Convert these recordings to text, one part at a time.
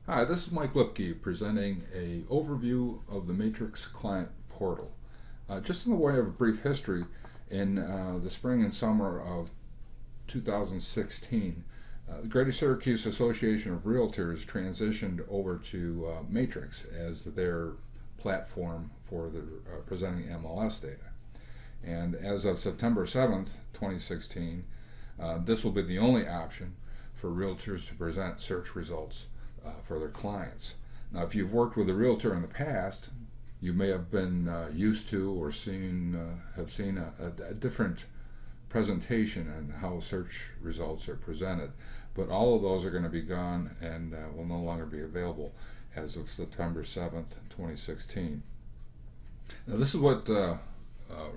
Hi, this is Mike Liepke presenting an overview of the Matrix Client Portal. Just in the way of a brief history, in the spring and summer of 2016, the Greater Syracuse Association of Realtors transitioned over to Matrix as their platform for presenting MLS data. And as of September 7th, 2016, this will be the only option for realtors to present search results for their clients. Now, if you've worked with a realtor in the past, you may have been used to or have seen a different presentation on how search results are presented. But all of those are going to be gone and will no longer be available as of September 7th, 2016. Now, this is what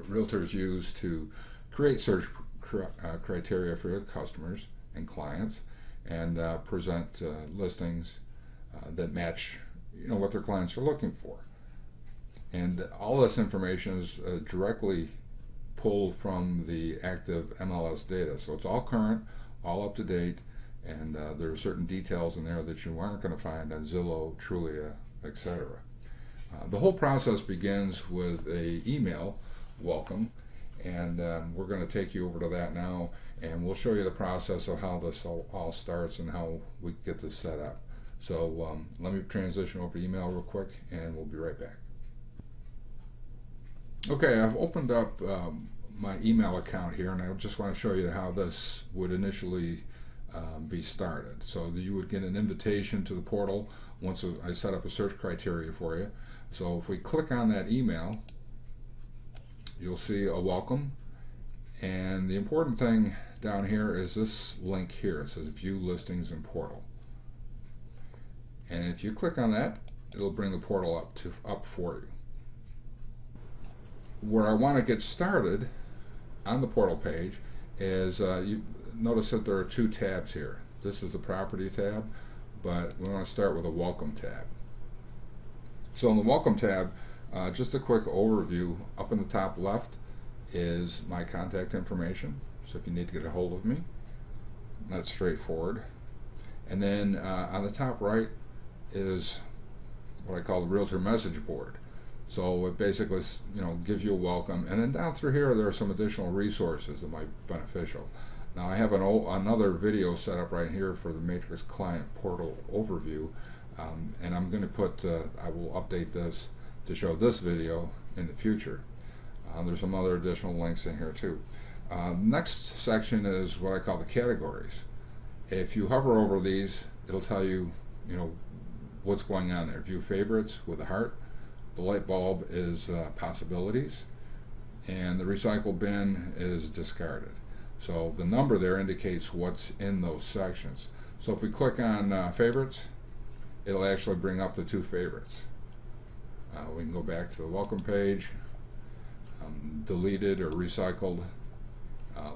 realtors use to create search criteria for their customers and clients and present listings that match what their clients are looking for. And all this information is directly pulled from the active MLS data. So it's all current, all up to date, and there are certain details in there that you aren't going to find on Zillow, Trulia, etc. The whole process begins with an email welcome, and we're going to take you over to that now, and we'll show you the process of how this all starts and how we get this set up. So let me transition over to email real quick, and we'll be right back. Okay, I've opened up my email account here, and I just want to show you how this would initially be started. So that you would get an invitation to the portal once I set up a search criteria for you. So if we click on that email, you'll see a welcome, and the important thing down here is this link here. It says View Listings in Portal, and if you click on that, it'll bring the portal up for you. Where I want to get started on the portal page is you notice that there are two tabs here. This is the Property tab, but we want to start with a Welcome tab. So in the Welcome tab, just a quick overview. Up in the top left is my contact information, so if you need to get a hold of me, that's straightforward. And then on the top right is what I call the Realtor Message Board. So it basically gives you a welcome, and then down through here there are some additional resources that might be beneficial. Now I have another video set up right here for the Matrix Client Portal Overview, and I'm going to I will update this to show this video in the future. There's some other additional links in here too. Next section is what I call the categories. If you hover over these, it'll tell you, what's going on there. View favorites with a heart. The light bulb is possibilities, and the recycle bin is discarded. So the number there indicates what's in those sections. So if we click on favorites, it'll actually bring up the two favorites. We can go back to the welcome page. Deleted or recycled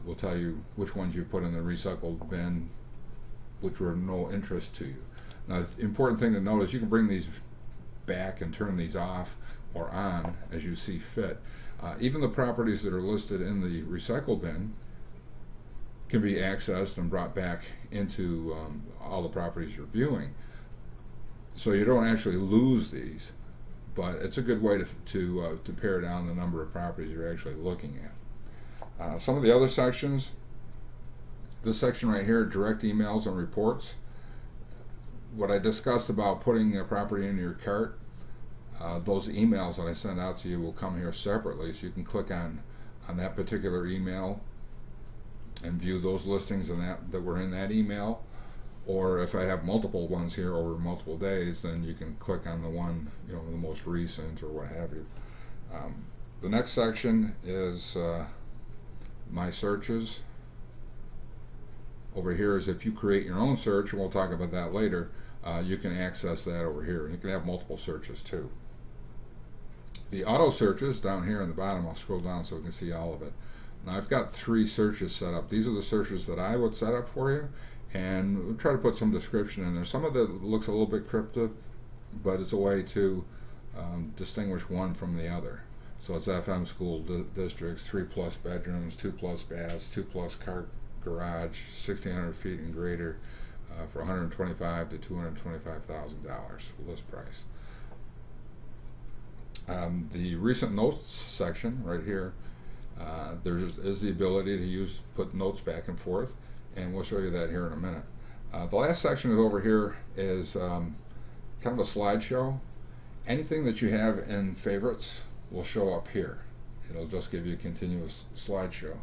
will tell you which ones you put in the recycled bin, which were no interest to you. Now, the important thing to note is you can bring these back and turn these off or on as you see fit. Even the properties that are listed in the recycle bin can be accessed and brought back into all the properties you're viewing. So you don't actually lose these, but it's a good way to pare down the number of properties you're actually looking at. Some of the other sections, this section right here, direct emails and reports. What I discussed about putting a property in your cart, those emails that I send out to you will come here separately, so you can click on that particular email and view those listings that were in that email. Or if I have multiple ones here over multiple days, then you can click on the one, the most recent or what have you. The next section is my searches. Over here is if you create your own search, and we'll talk about that later, you can access that over here. And you can have multiple searches too. The auto searches down here in the bottom, I'll scroll down so we can see all of it. Now I've got 3 searches set up. These are the searches that I would set up for you, and we'll try to put some description in there. Some of it looks a little bit cryptic, but it's a way to distinguish one from the other. So it's FM school districts, 3+ bedrooms, 2+ baths, 2+ car garage, 1,600 feet and greater, for $125,000 to $225,000 list price. The recent notes section right here, there is the ability to put notes back and forth, and we'll show you that here in a minute. The last section over here is kind of a slideshow. Anything that you have in favorites will show up here. It'll just give you a continuous slideshow.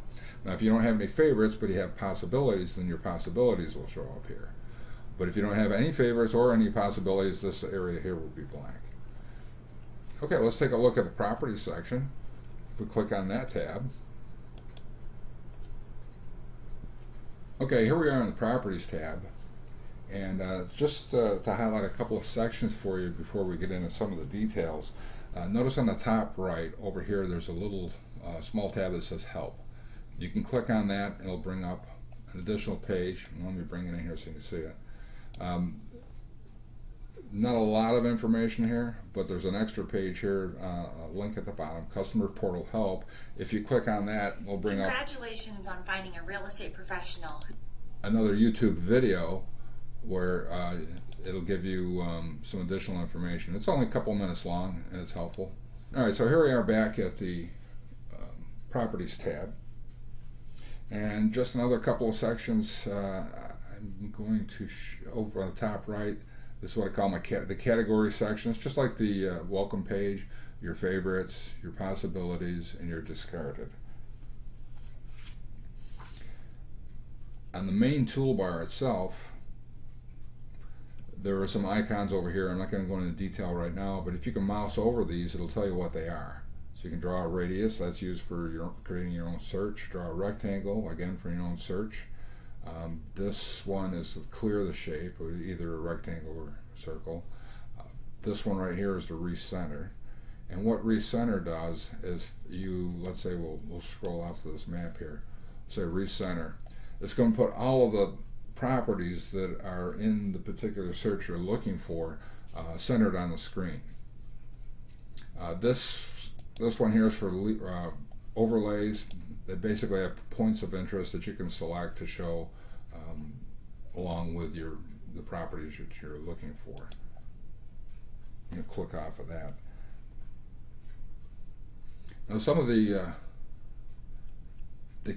Now if you don't have any favorites but you have possibilities, then your possibilities will show up here. But if you don't have any favorites or any possibilities, this area here will be blank. Okay, let's take a look at the property section. If we click on that tab. Okay, here we are in the properties tab. And just to highlight a couple of sections for you before we get into some of the details, notice on the top right over here there's a little small tab that says help. You can click on that and it'll bring up an additional page. Let me bring it in here so you can see it. Not a lot of information here, but there's an extra page here, a link at the bottom, Customer Portal Help. If you click on that, we'll bring up congratulations on finding a real estate professional. Another YouTube video where it'll give you some additional information. It's only a couple minutes long and it's helpful. Alright, so here we are back at the Properties tab. And just another couple of sections. I'm going to over on the top right. This is what I call the category sections, just like the welcome page, your favorites, your possibilities, and your discarded. On the main toolbar itself, there are some icons over here. I'm not going to go into detail right now, but if you can mouse over these, it'll tell you what they are. So you can draw a radius, that's used for creating your own search. Draw a rectangle, again for your own search. This one is to clear the shape, either a rectangle or a circle. This one right here is to recenter. And what recenter does is let's say we'll scroll out to this map here, say recenter. It's going to put all of the properties that are in the particular search you're looking for centered on the screen. This one here is for overlays that basically have points of interest that you can select to show along with the properties that you're looking for. I'm going to click off of that. Now some of the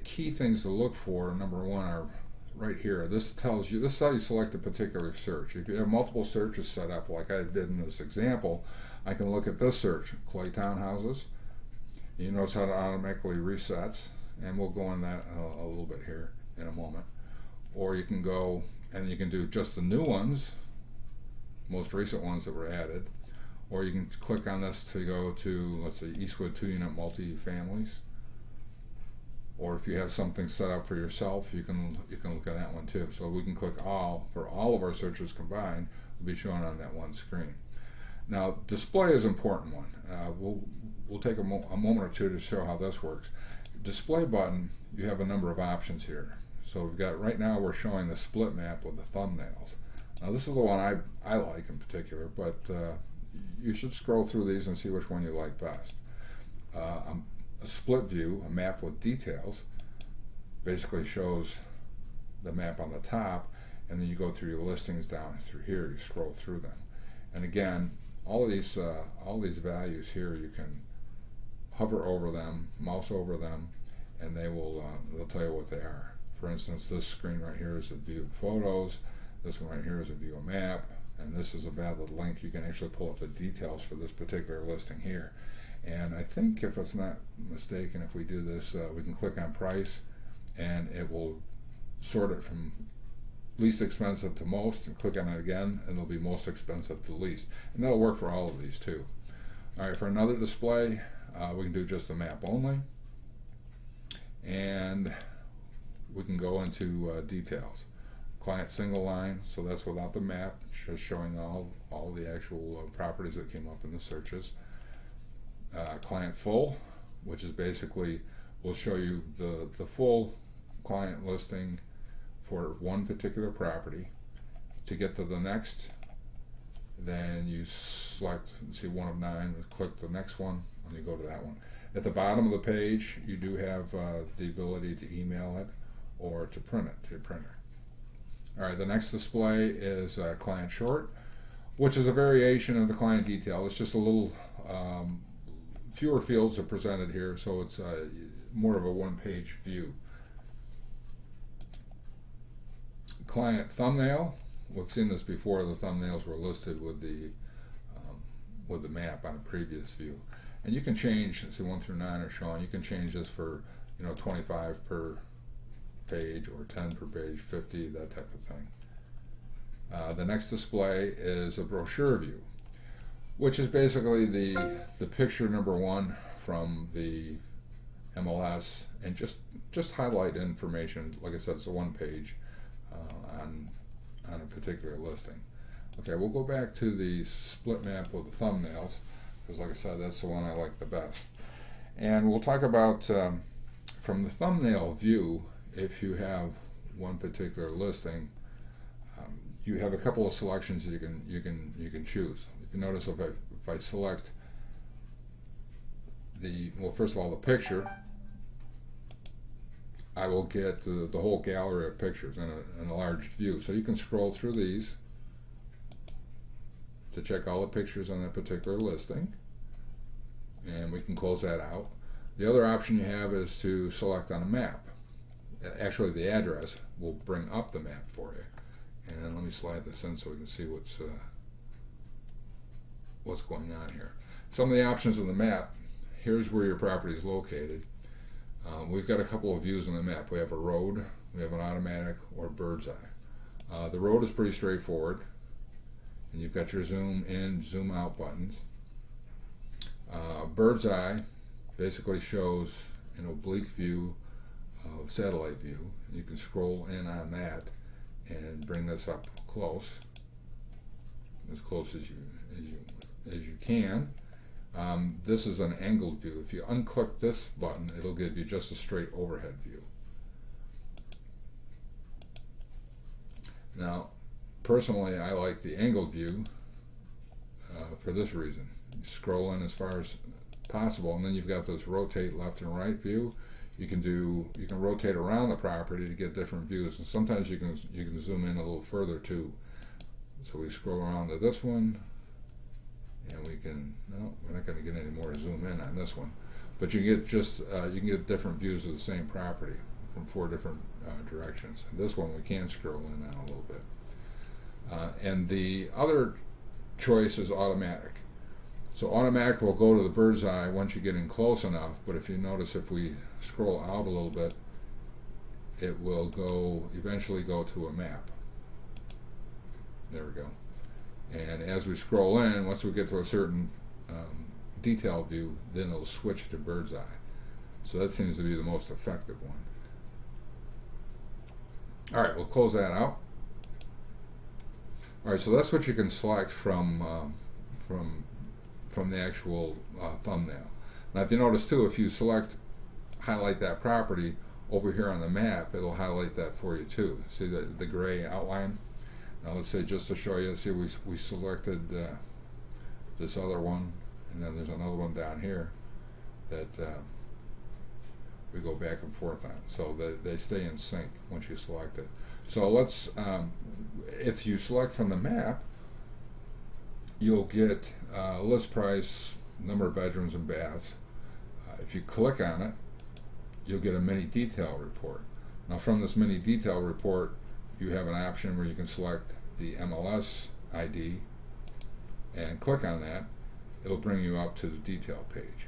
key things to look for, number one, are right here. This tells you, this is how you select a particular search. If you have multiple searches set up like I did in this example, I can look at this search, Clay Townhouses. You notice how it automatically resets, and we'll go on that a little bit here in a moment. Or you can go and you can do just the new ones, most recent ones that were added, or you can click on this to go to, let's say, Eastwood 2-unit multi-families. Or if you have something set up for yourself, you can look at that one too. So we can click all for all of our searches combined, will be shown on that one screen. Now display is an important one. We'll take a moment or two to show how this works. Display button, you have a number of options here. So we've got, right now we're showing the split map with the thumbnails. Now this is the one I like in particular, but you should scroll through these and see which one you like best. A split view, a map with details, basically shows the map on the top, and then you go through your listings down through here, you scroll through them. And again, all these values here, you can hover over them, mouse over them, and they'll tell you what they are. For instance, this screen right here is a view of photos, this one right here is a view of map, and this is a valid link. You can actually pull up the details for this particular listing here. And I think, if it's not mistaken, if we do this, we can click on price and it will sort it from least expensive to most, and click on it again and it'll be most expensive to least. And that'll work for all of these too. Alright, for another display, we can do just the map only. And we can go into details. Client single line, so that's without the map, just showing all the actual properties that came up in the searches. Client full, which is basically will show you the full client listing for one particular property. To get to the next, then you select, see, 1 of 9, click the next one, and you go to that one. At the bottom of the page, you do have the ability to email it or to print it to your printer. All right, the next display is client short, which is a variation of the client detail. It's just a little fewer fields are presented here, so it's more of a one-page view. Client thumbnail. We've seen this before. The thumbnails were listed with the map on a previous view, and you can change. See, 1 through 9 are showing. You can change this for 25 per page or 10 per page, 50, that type of thing. The next display is a brochure view, which is basically the picture number 1 from the MLS, and just highlight information. Like I said, it's a one page on a particular listing. Okay, we'll go back to the split map with the thumbnails, because like I said, that's the one I like the best. And we'll talk about from the thumbnail view. If you have one particular listing, you have a couple of selections you can choose. If you notice, if I select first of all the picture, I will get the whole gallery of pictures in an enlarged view. So you can scroll through these to check all the pictures on that particular listing, and we can close that out. The other option you have is to select on a map. Actually, the address will bring up the map for you. And let me slide this in so we can see what's going on here. Some of the options on the map. Here's where your property is located. We've got a couple of views on the map. We have a road, we have an automatic, or bird's eye. The road is pretty straightforward, and you've got your zoom in, zoom out buttons. Bird's eye basically shows an oblique view of satellite view. You can scroll in on that and bring this up close as you can. This is an angled view. If you unclick this button, it'll give you just a straight overhead view. Now, personally, I like the angled view for this reason. You scroll in as far as possible, and then you've got this rotate left and right view. You can rotate around the property to get different views, and sometimes you can zoom in a little further too. So we scroll around to this one, and we're not going to get any more zoom in on this one, but you get you can get different views of the same property from 4 different directions. This one we can scroll in on a little bit, and the other choice is automatic. So automatic will go to the bird's eye once you get in close enough, but if you notice, if we scroll out a little bit, it will eventually go to a map. There we go. And as we scroll in, once we get to a certain detail view, then it'll switch to bird's eye. So that seems to be the most effective one. All right, we'll close that out. All right, so that's what you can select from the actual thumbnail. Now, if you notice too, if you highlight that property over here on the map, it'll highlight that for you too. See the gray outline? Now let's say, just to show you, see we selected this other one, and then there's another one down here that we go back and forth on. So they stay in sync once you select it. So let's, if you select from the map, you'll get list price, number of bedrooms and baths. If you click on it, you'll get a mini detail report. Now from this mini detail report, you have an option where you can select the MLS ID and click on that. It'll bring you up to the detail page.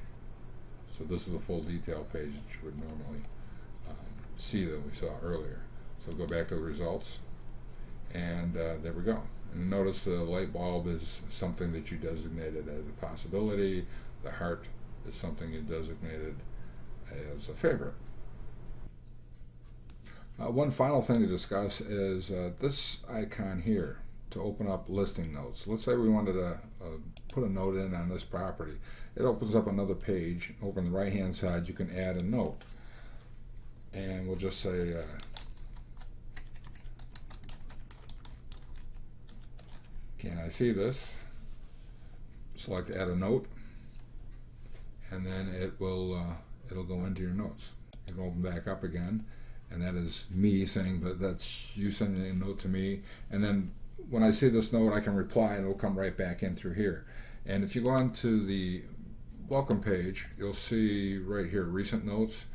So this is the full detail page that you would normally see that we saw earlier. So go back to the results, and there we go. And notice the light bulb is something that you designated as a possibility. The heart is something you designated as a favorite. One final thing to discuss is this icon here to open up listing notes. Let's say we wanted to put a note in on this property. It opens up another page. Over on the right hand side, you can add a note, and we'll just say can I see this? Select add a note, and then it will it'll go into your notes. You can open back up again, and that is me saying that that's you sending a note to me, and then when I see this note I can reply and it'll come right back in through here. And if you go on to the welcome page, you'll see right here recent notes,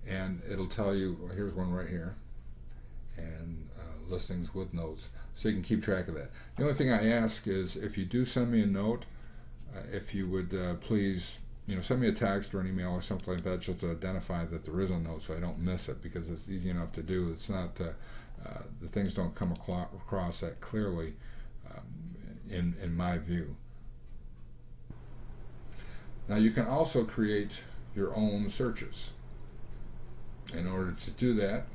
and it'll tell you, well, here's one right here, and listings with notes, so you can keep track of that. The only thing I ask is, if you do send me a note, if you would please, send me a text or an email or something like that, just to identify that there is a note, so I don't miss it, because it's easy enough to do. It's not the things don't come across that clearly in my view. Now you can also create your own searches. In order to do that,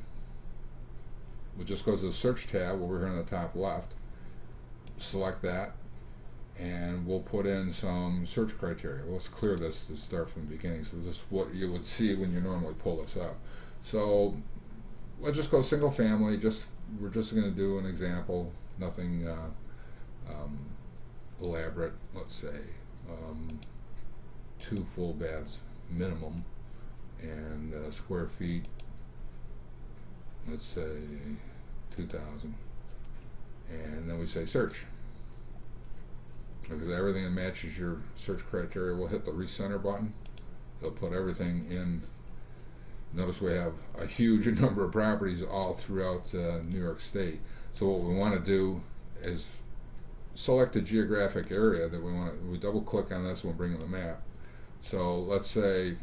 we'll just go to the search tab over here on the top left, select that, and we'll put in some search criteria. Let's clear this to start from the beginning. So this is what you would see when you normally pull this up. So let's just go single family. We're just going to do an example, nothing elaborate. Let's say 2 full baths minimum, and square feet, let's say 2,000, and then we say search. Because everything that matches your search criteria, will hit the recenter button. They'll put everything in. Notice we have a huge number of properties all throughout New York State. So what we want to do is select a geographic area that we want to. We double click on this, and we'll bring in the map. So let's say,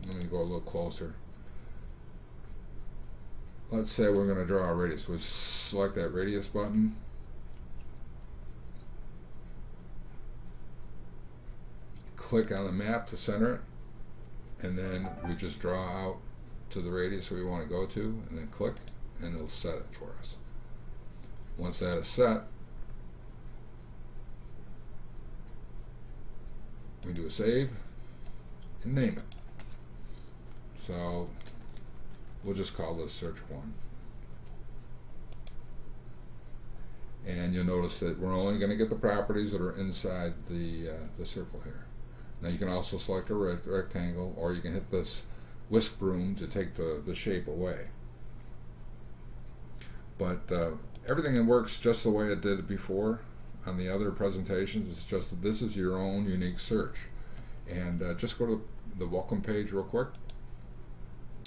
let me go a little closer. Let's say we're going to draw a radius. We select that radius button. Click on the map to center it, and then we just draw out to the radius that we want to go to, and then click, and it'll set it for us. Once that is set, we do a save and name it. So we'll just call this search 1. And you'll notice that we're only going to get the properties that are inside the circle here. Now you can also select a rectangle, or you can hit this whisk broom to take the shape away. But everything works just the way it did before on the other presentations. It's just that this is your own unique search. And just go to the welcome page real quick.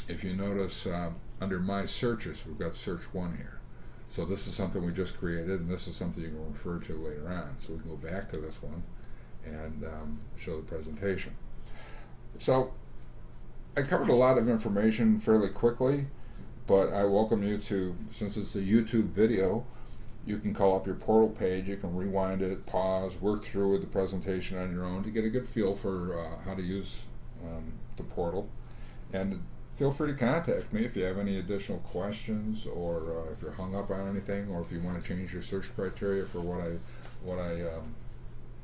If you notice, under my searches, we've got search 1 here. So this is something we just created, and this is something you can refer to later on. So we can go back to this one and show the presentation. So I covered a lot of information fairly quickly, but I welcome you to, since it's a YouTube video, you can call up your portal page, you can rewind it, pause, work through with the presentation on your own to get a good feel for how to use the portal. And feel free to contact me if you have any additional questions, or if you're hung up on anything, or if you want to change your search criteria for what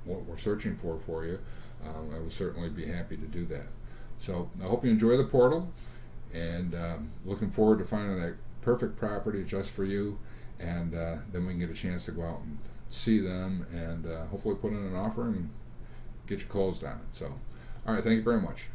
we're searching for you. I would certainly be happy to do that. So I hope you enjoy the portal, and looking forward to finding that perfect property just for you, and then we can get a chance to go out and see them, and hopefully put in an offer and get you closed on it. So, all right, thank you very much.